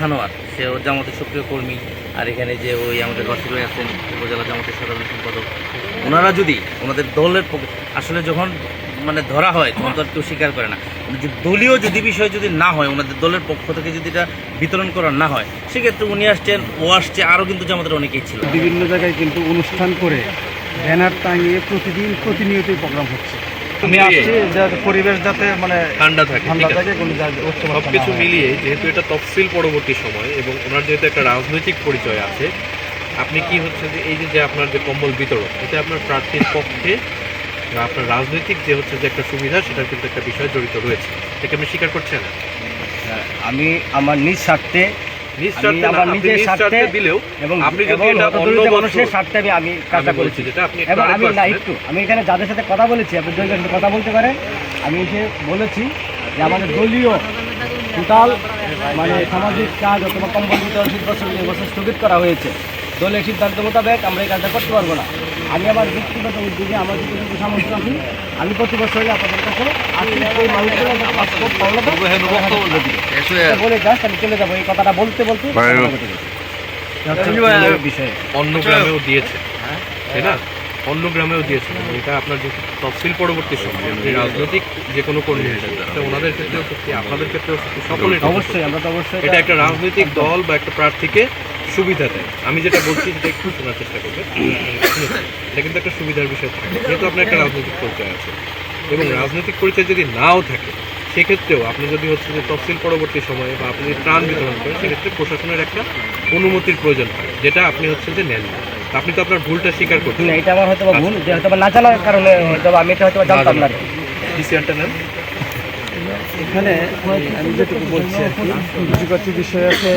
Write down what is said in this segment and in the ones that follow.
সানোয়ার, সে জামাতের সক্রিয় কর্মী, আর এখানে যে ওই আমাদের রশিদ আছেন উপজেলা জামাতের সাধারণ সম্পাদক, ওনারা যদি ওনাদের দলের আসলে যখন মানে ধরা হয় তখন তো আর কেউ স্বীকার করে না, যে দলীয় যদি বিষয় যদি না হয়, ওনাদের দলের পক্ষ থেকে যদি এটা বিতরণ করা না হয়, সেক্ষেত্রে উনি আসছেন, ও আসছে, আরও কিন্তু জামাতের অনেকেই ছিল। বিভিন্ন জায়গায় কিন্তু অনুষ্ঠান করে ব্যানার টাঙিয়ে প্রতিনিয়তই প্রোগ্রাম হচ্ছে। আমি আসছি যাতে পরিবেশ যাতে মানে ঠান্ডা থাকে, কোনো সবকিছু মিলিয়ে যেহেতু এটা তফসিল পরবর্তী সময় এবং ওনার যেহেতু একটা রাজনৈতিক পরিচয় আছে, আপনি কি হচ্ছে যে এই যে আপনার যে কম্বল বিতরণ, এটা আপনার প্রার্থীর পক্ষে বা আপনার রাজনৈতিক যে হচ্ছে যে একটা সুবিধা, সেটার কিন্তু একটা বিষয় জড়িত রয়েছে, এটাকে আপনি স্বীকার করছেন? আমি আমার নিজ স্বার্থে আমার নিজের স্বার্থে দিলেও এবং আপনি যদি এটা অন্য মানুষের স্বার্থে আমি কাজটা করেছি, যেটা আপনি এবং আমি না একটু আমি এখানে যাদের সাথে কথা বলেছি, আপনি দুইজনের সাথে কথা বলতে পারেন, আমি এসে বলেছি যে আমাদের দলীয় টোটাল মানে সামাজিক কাজ অথবা কম্বল বিতরণ 20 বছর স্থগিত করা হয়েছে। দলের সিদ্ধান্ত মোতাবেক আমরা এই কাজটা করতে পারবো না। আমি আমার ব্যক্তিগত উদ্যোগে আমার যদি সামর্থ্য আছি, আমি প্রতি বছর হলে আপনাদের কাছে বলে জাস্ট আমি চলে যাবো। এই কথাটা বলতে বলতে বিষয়ে অন্য গ্রামেও দিয়েছে, তাই না? অন্য গ্রামেও দিয়েছেন, এটা আপনার যে তফসিল পরবর্তী সময় আপনি রাজনৈতিক যে কোনো কর্মী হিসেবে ওনাদের ক্ষেত্রেও সত্যি, আপনাদের ক্ষেত্রেও সত্যি, সকলের অবশ্যই আমরা তো অবশ্যই এটা একটা রাজনৈতিক দল বা একটা প্রার্থীকে সুবিধা দেয়। আমি যেটা বলছি সেটা একটু শোনার চেষ্টা করবেন। এটা কিন্তু একটা সুবিধার বিষয় থাকে, যেহেতু আপনার একটা রাজনৈতিক পরিচয় আছে, এবং রাজনৈতিক পরিচয় যদি নাও থাকে, সেক্ষেত্রেও আপনি যদি হচ্ছে যে তফসিল পরবর্তী সময়ে বা আপনি যদি ত্রাণ বিতরণ করেন, সেক্ষেত্রে প্রশাসনের একটা অনুমতির প্রয়োজন হয়, যেটা আপনি হচ্ছে যে নেন না। আপনি তো আপনার ভুলটা স্বীকার করছেন। এটা আমার হয়তো ভুল, যে হয়তো না জানার কারণে হয়তো আমি এটা হয়তো জানতাম না। ডিসিশনটা নেন। এখানে আমি যেটুকু বলছি আর কি, কিছু বিষয় আছে,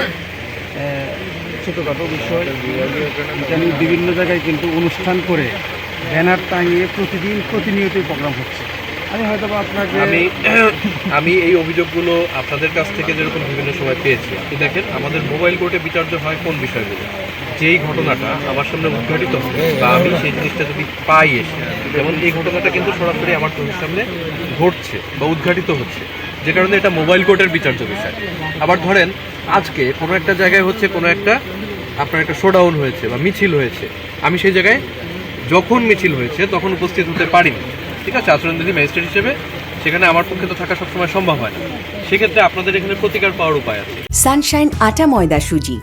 ছোটোখাটো বিষয়। এখানে বিভিন্ন জায়গায় কিন্তু অনুষ্ঠান করে ব্যানার টাঙিয়ে প্রতিনিয়তই প্রোগ্রাম হচ্ছে। আমি হয়তো আপনাকে আমি এই অভিযোগগুলো আপনাদের কাছ থেকে যেরকম বিভিন্ন সময় পেয়েছি, আপনি দেখেন আমাদের মোবাইল কোর্টে বিচার্য হয় কোন বিষয়গুলো, যেই ঘটনাটা আমার সামনে উদ্ঘাটিত হবে বা আমি সেই জিনিসটা যদি পাই এসে, যেমন এই ঘটনাটা কিন্তু সরাসরি আমার চোখের সামনে ঘটছে বা উদ্ঘাটিত হচ্ছে, যে কারণে এটা মোবাইল কোর্টের বিচার্য বিষয়। আবার ধরেন আজকে কোনো একটা জায়গায় হচ্ছে কোনো একটা আপনার একটা শোডাউন হয়েছে বা মিছিল হয়েছে, আমি সেই জায়গায় যখন মিছিল হয়েছে তখন উপস্থিত হতে পারিনি, ঠিক আছে? আচরণবিধি ম্যাজিস্ট্রেট হিসেবে সেখানে আমার পক্ষে তো থাকা সবসময় সম্ভব হয় না, সেক্ষেত্রে আপনাদের এখানে প্রতিকার পাওয়ার উপায় আছে। সানশাইন আটা ময়দা সুজি,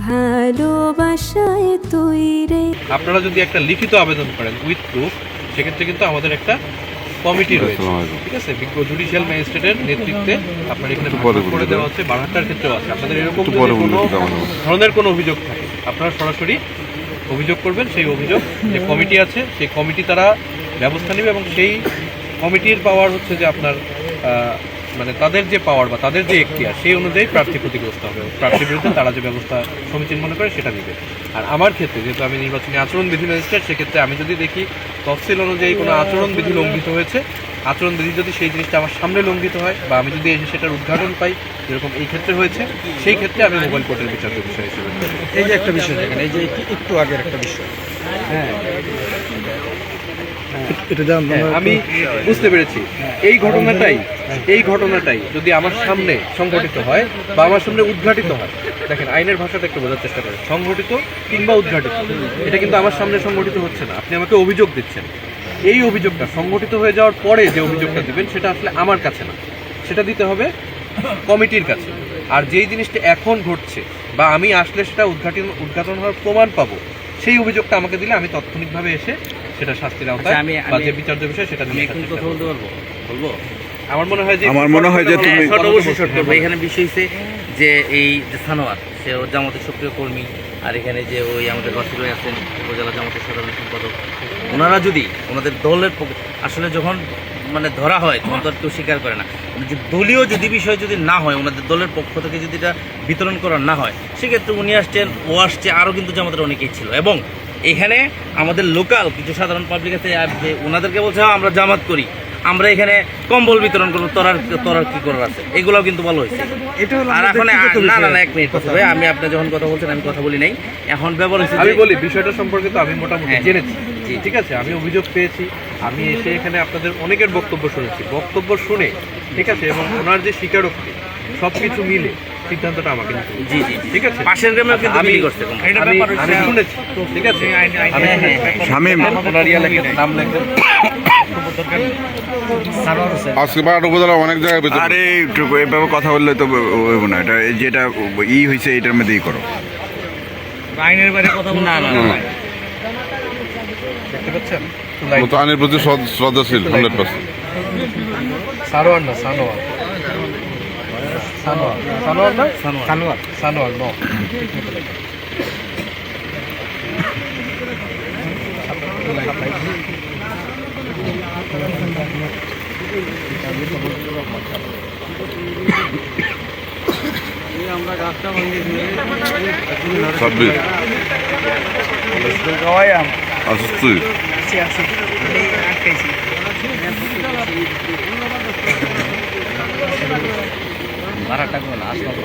ভালোবাসায় তৈরি। আপনারা যদি একটা লিখিত আবেদন করেন উইথ প্রুফ, সেক্ষেত্রে কিন্তু আমাদের একটা কমিটি রয়েছে, ঠিক আছে? বিজ্ঞ জুডিশিয়াল ম্যাজিস্ট্রেটের নেতৃত্বে আপনার এখানে করে দেওয়া হচ্ছে, বারাহাট্টার ক্ষেত্রেও আছে। আপনাদের এরকম যদি কোনো ধরনের কোনো অভিযোগ থাকে, আপনারা সরাসরি অভিযোগ করবেন। সেই অভিযোগ যে কমিটি আছে, সেই কমিটি তারা ব্যবস্থা নেবে, এবং সেই কমিটির পাওয়ার হচ্ছে যে আপনার মানে তাদের যে পাওয়ার বা তাদের যে এখতিয়ার, সেই অনুযায়ী প্রার্থী ক্ষতিগ্রস্ত হবে, প্রার্থীর বিরুদ্ধে তারা যে ব্যবস্থা সমীচীন মনে করে সেটা নেবে। আর আমার ক্ষেত্রে যেহেতু আমি নির্বাচনী আচরণবিধি ম্যাজিস্ট্রেট, সেক্ষেত্রে আমি যদি দেখি তফসিল অনুযায়ী কোনো আচরণবিধি লঙ্ঘিত হয়েছে, আচরণবিধি যদি সেই জিনিসটা আমার সামনে লঙ্ঘিত হয় বা আমি যদি এসে সেটার উদ্ঘাটন পাই, যেরকম এই ক্ষেত্রে হয়েছে, সেই ক্ষেত্রে আমি মোবাইল কোর্টের বিচার্য বিষয় হিসেবে। এই যে একটা বিষয় দেখেন, এই যে একটু আগের একটা বিষয়, আমি বুঝতে পেরেছি এই ঘটনাটাই যদি আমার সামনে সংঘটিত হয় বা আমার সামনে উদ্ঘাটিত হয়, দেখেন আইনের ভাষাটা একটু বোঝার চেষ্টা করেন, সংঘটিত কিংবা উদ্ঘাটিত, এটা কিন্তু আমার সামনে সংঘটিত হচ্ছে না, আপনি আমাকে অভিযোগ দিচ্ছেন। এই অভিযোগটা সংঘটিত হয়ে যাওয়ার পরে যে অভিযোগটা দিবেন, সেটা আসলে আমার কাছে না, সেটা দিতে হবে কমিটির কাছে। আর যেই জিনিসটা এখন ঘটছে বা আমি আসলে সেটা উদ্ঘাটন হওয়ার প্রমাণ পাবো, সেই অভিযোগটা আমাকে দিলে আমি তাৎক্ষণিকভাবে এসে সেটা শাস্তির আওতায় বা যে বিচার্য বিষয় সেটা নিয়ে কথা বলতে বলবো। আমার মনে হয় যে তুমি এখানে বিষয় হচ্ছে যে এই যে সানোয়ার, সে জামাতের সক্রিয় কর্মী, আর এখানে যে ওই আমাদের রশিদ আছেন উপজেলা জামাতের সাধারণ সম্পাদক, ওনারা যদি ওনাদের দলের আসলে যখন মানে ধরা হয় তখন তো আর কেউ স্বীকার করে না, যে দলীয় যদি বিষয় যদি না হয়, ওনাদের দলের পক্ষ থেকে যদি এটা বিতরণ করা না হয়, সেক্ষেত্রে উনি আসছেন, ও আসছে, আরও কিন্তু জামাতের অনেকেই ছিল। এবং এখানে আমাদের লোকাল কিছু সাধারণ পাবলিক আছে, ওনাদেরকে বলছে আমরা জামাত করি, আমরা এখানে কম্বল বিতরণ করবো, তোরার কি করার আছে, এগুলোও কিন্তু বলা হয়েছে। আর এখন না এক মিনিট কথা ভাই, আমি আপনি যখন কথা বলছেন আমি কথা বলি নাই, এখন ব্যবহার হয়েছে। আমি বলি বিষয়টা সম্পর্কে তো আমি মোটামুটি জেনেছি, ঠিক আছে? আমি অভিযোগ পেয়েছি, আমি এসে এখানে আপনাদের অনেকের বক্তব্য শুনেছি, বক্তব্য শুনে, ঠিক আছে, এবং ওনার যে স্বীকারোক্তি সব কিছু মিলে সিদ্ধান্তটা আমাকে নিতে হবে। জি জি ঠিক আছে? পাশের গ্রামেও কিন্তু আমি- বিলি করছে কোম্পানি। আমি শুনেছি, ঠিক আছে? আমি হ্যাঁ, হ্যাঁ। শামীম ওনার ইয়া লেখেন, নাম লেখেন। সারোয়ার হোসেন। আজকে বারোট উপজেলা অনেক জায়গায় বেতন আরে একটু এভাবে কথা বললে তো হইব না, এটা যেটা হয়েছে এটার মধ্যেই করো। আইনের বাইরে কথা বলতে না না হুম। না দেখতে পাচ্ছেন? একটু লাইন। মতো আইনের প্রতি শ্রদ্ধাশীল 100%। সানোয়ার না, সানোয়ার। সানোয়ার। সানোয়ার না? সানোয়ার। সানোয়ার, নো। আমরা গাছটা ভাঙিয়ে দিয়ে 26 আসছি ভাড়াটা করে আসলাম